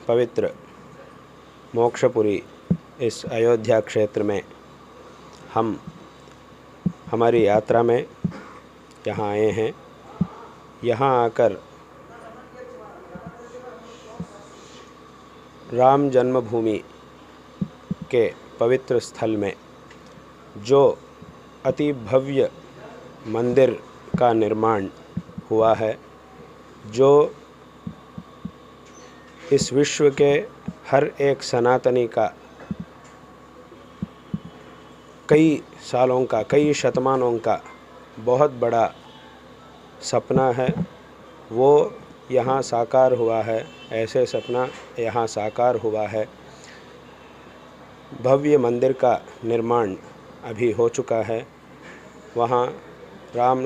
पवित्र मोक्षपुरी इस अयोध्या क्षेत्र में हम हमारी यात्रा में यहाँ आए हैं। यहाँ आकर राम जन्मभूमि के पवित्र स्थल में जो अति भव्य मंदिर का निर्माण हुआ है, जो इस विश्व के हर एक सनातनी का कई सालों का, कई शतमानों का बहुत बड़ा सपना है, वो यहाँ साकार हुआ है। ऐसे सपना यहाँ साकार हुआ है। भव्य मंदिर का निर्माण अभी हो चुका है। वहाँ राम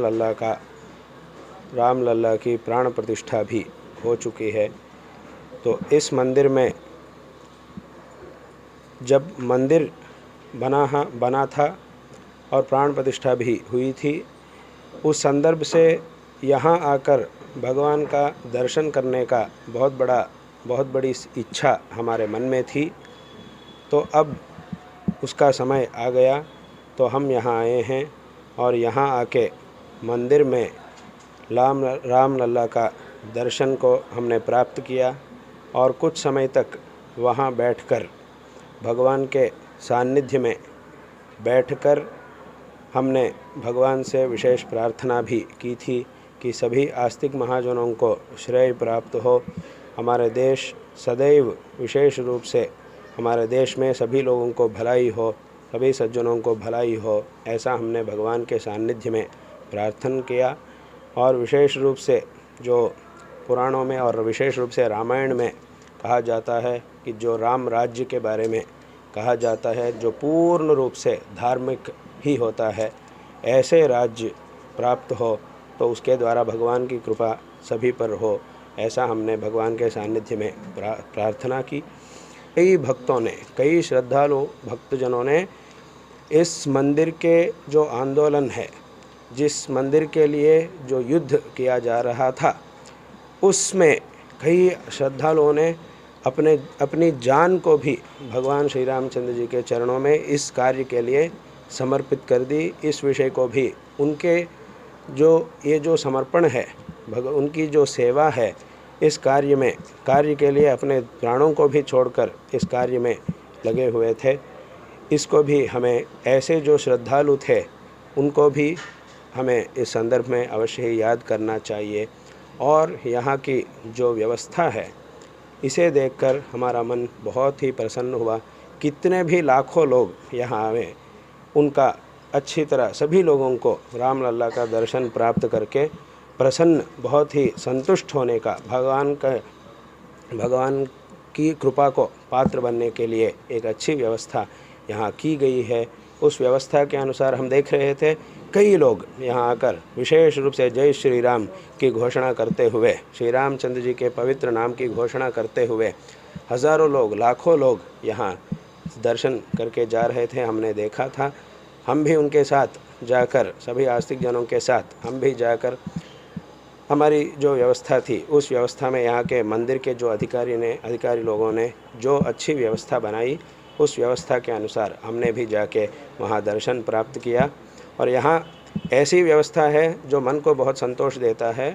लल्ला की प्राण प्रतिष्ठा भी हो चुकी है। तो इस मंदिर में जब मंदिर बना था और प्राण प्रतिष्ठा भी हुई थी, उस संदर्भ से यहाँ आकर भगवान का दर्शन करने का बहुत बड़ी इच्छा हमारे मन में थी। तो अब उसका समय आ गया, तो हम यहाँ आए हैं और यहाँ आके मंदिर में राम लल्ला का दर्शन को हमने प्राप्त किया और कुछ समय तक वहाँ बैठकर भगवान के सानिध्य में बैठकर हमने भगवान से विशेष प्रार्थना भी की थी कि सभी आस्तिक महाजनों को श्रेय प्राप्त हो। हमारे देश सदैव विशेष रूप से हमारे देश में सभी लोगों को भलाई हो, सभी सज्जनों को भलाई हो, ऐसा हमने भगवान के सानिध्य में प्रार्थना किया। और विशेष रूप से जो पुराणों में और विशेष रूप से रामायण में कहा जाता है कि जो राम राज्य के बारे में कहा जाता है, जो पूर्ण रूप से धार्मिक ही होता है, ऐसे राज्य प्राप्त हो तो उसके द्वारा भगवान की कृपा सभी पर हो, ऐसा हमने भगवान के सानिध्य में प्रार्थना की। कई भक्तों ने, कई श्रद्धालु भक्तजनों ने इस मंदिर के जो आंदोलन है, जिस मंदिर के लिए जो युद्ध किया जा रहा था, उसमें कई श्रद्धालुओं ने अपनी जान को भी भगवान श्री रामचंद्र जी के चरणों में इस कार्य के लिए समर्पित कर दी। इस विषय को भी उनके ये जो समर्पण है, उनकी जो सेवा है, इस कार्य के लिए अपने प्राणों को भी छोड़कर इस कार्य में लगे हुए थे। इसको भी हमें, ऐसे जो श्रद्धालु थे उनको भी हमें इस संदर्भ में अवश्य ही याद करना चाहिए। और यहाँ की जो व्यवस्था है, इसे देखकर हमारा मन बहुत ही प्रसन्न हुआ। कितने भी लाखों लोग यहाँ आए, उनका अच्छी तरह सभी लोगों को राम लल्ला का दर्शन प्राप्त करके प्रसन्न, बहुत ही संतुष्ट होने का, भगवान की कृपा को पात्र बनने के लिए एक अच्छी व्यवस्था यहाँ की गई है। उस व्यवस्था के अनुसार हम देख रहे थे कई लोग यहाँ आकर विशेष रूप से जय श्री राम की घोषणा करते हुए, श्री रामचंद्र जी के पवित्र नाम की घोषणा करते हुए हज़ारों लोग, लाखों लोग यहाँ दर्शन करके जा रहे थे। हमने देखा था। हम भी उनके साथ जाकर, सभी आस्तिक जनों के साथ हम भी जाकर, हमारी जो व्यवस्था थी उस व्यवस्था में यहाँ के मंदिर के जो अधिकारी लोगों ने जो अच्छी व्यवस्था बनाई, उस व्यवस्था के अनुसार हमने भी जाके वहाँ दर्शन प्राप्त किया। और यहाँ ऐसी व्यवस्था है जो मन को बहुत संतोष देता है।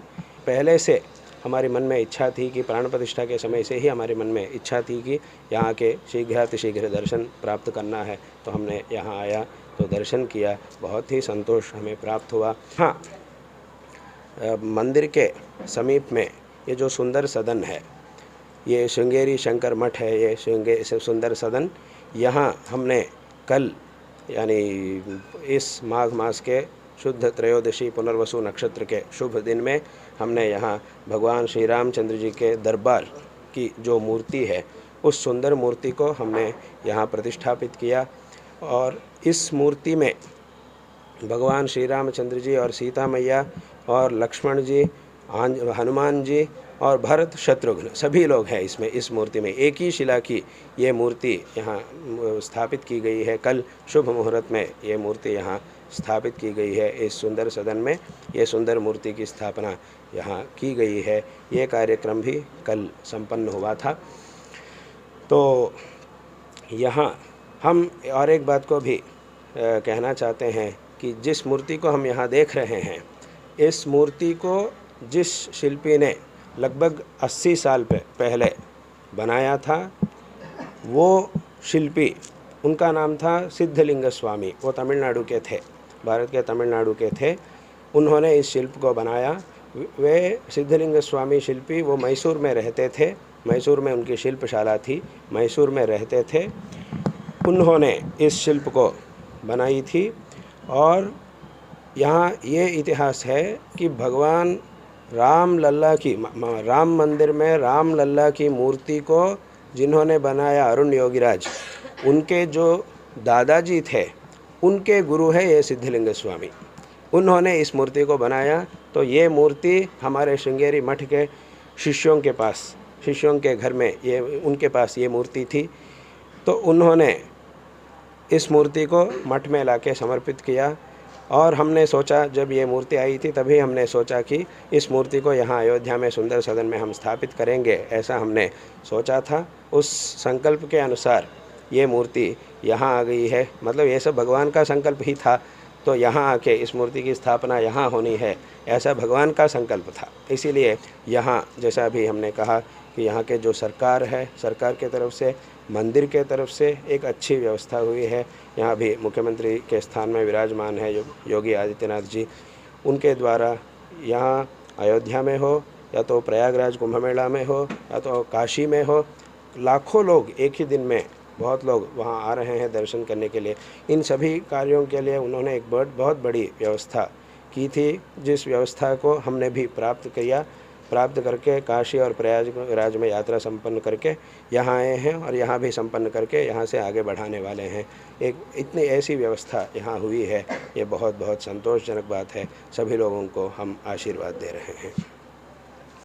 पहले से हमारे मन में इच्छा थी कि प्राण प्रतिष्ठा के समय से ही हमारे मन में इच्छा थी कि यहाँ के शीघ्र दर्शन प्राप्त करना है। तो हमने यहाँ आया तो दर्शन किया, बहुत ही संतोष हमें प्राप्त हुआ। हाँ, मंदिर के समीप में ये जो सुंदर सदन है, ये श्रृंगेरी शंकर मठ है। ये सुंदर सदन, यहाँ हमने कल यानी इस माघ मास के शुद्ध त्रयोदशी पुनर्वसु नक्षत्र के शुभ दिन में हमने यहाँ भगवान श्री रामचंद्र जी के दरबार की जो मूर्ति है, उस सुंदर मूर्ति को हमने यहाँ प्रतिष्ठापित किया। और इस मूर्ति में भगवान श्री रामचंद्र जी और सीता मैया और लक्ष्मण जी, हनुमान जी और भरत शत्रुघ्न सभी लोग हैं इसमें। इस मूर्ति में एक ही शिला की ये मूर्ति यहाँ स्थापित की गई है। कल शुभ मुहूर्त में ये मूर्ति यहाँ स्थापित की गई है। इस सुंदर सदन में ये सुंदर मूर्ति की स्थापना यहाँ की गई है। ये कार्यक्रम भी कल संपन्न हुआ था। तो यहाँ हम और एक बात को भी कहना चाहते हैं कि जिस मूर्ति को हम यहाँ देख रहे हैं, इस मूर्ति को जिस शिल्पी ने लगभग 80 साल पहले बनाया था, वो शिल्पी, उनका नाम था सिद्धलिंग स्वामी। वो तमिलनाडु के थे, भारत के तमिलनाडु के थे। उन्होंने इस शिल्प को बनाया। वे सिद्धलिंग स्वामी शिल्पी वो मैसूर में रहते थे, मैसूर में उनकी शिल्पशाला थी, मैसूर में रहते थे। उन्होंने इस शिल्प को बनाई थी। और यहाँ ये इतिहास है कि भगवान राम लल्ला की राम मंदिर में राम लल्ला की मूर्ति को जिन्होंने बनाया, अरुण योगीराज, उनके जो दादाजी थे उनके गुरु है ये सिद्धलिंग स्वामी। उन्होंने इस मूर्ति को बनाया। तो ये मूर्ति हमारे श्रृंगेरी मठ के शिष्यों के पास, शिष्यों के घर में ये उनके पास ये मूर्ति थी। तो उन्होंने इस मूर्ति को मठ में लाके समर्पित किया। और हमने सोचा, जब ये मूर्ति आई थी तभी हमने सोचा कि इस मूर्ति को यहाँ अयोध्या में सुंदर सदन में हम स्थापित करेंगे, ऐसा हमने सोचा था। उस संकल्प के अनुसार ये मूर्ति यहाँ आ गई है। मतलब ये सब भगवान का संकल्प ही था। तो यहाँ आके इस मूर्ति की स्थापना यहाँ होनी है, ऐसा भगवान का संकल्प था। इसीलिए यहाँ, जैसा अभी हमने कहा कि यहाँ के जो सरकार है, सरकार के तरफ से, मंदिर के तरफ से एक अच्छी व्यवस्था हुई है। यहाँ भी मुख्यमंत्री के स्थान में विराजमान है योगी आदित्यनाथ जी। उनके द्वारा यहाँ अयोध्या में हो या तो प्रयागराज कुंभ मेला में हो या तो काशी में हो, लाखों लोग एक ही दिन में, बहुत लोग वहाँ आ रहे हैं दर्शन करने के लिए। इन सभी कार्यों के लिए उन्होंने एक बहुत बड़ी व्यवस्था की थी, जिस व्यवस्था को हमने भी प्राप्त करके काशी और प्रयागराज में यात्रा संपन्न करके यहाँ आए हैं और यहाँ भी संपन्न करके यहाँ से आगे बढ़ाने वाले हैं। एक इतनी ऐसी व्यवस्था यहाँ हुई है, ये बहुत संतोषजनक बात है। सभी लोगों को हम आशीर्वाद दे रहे हैं।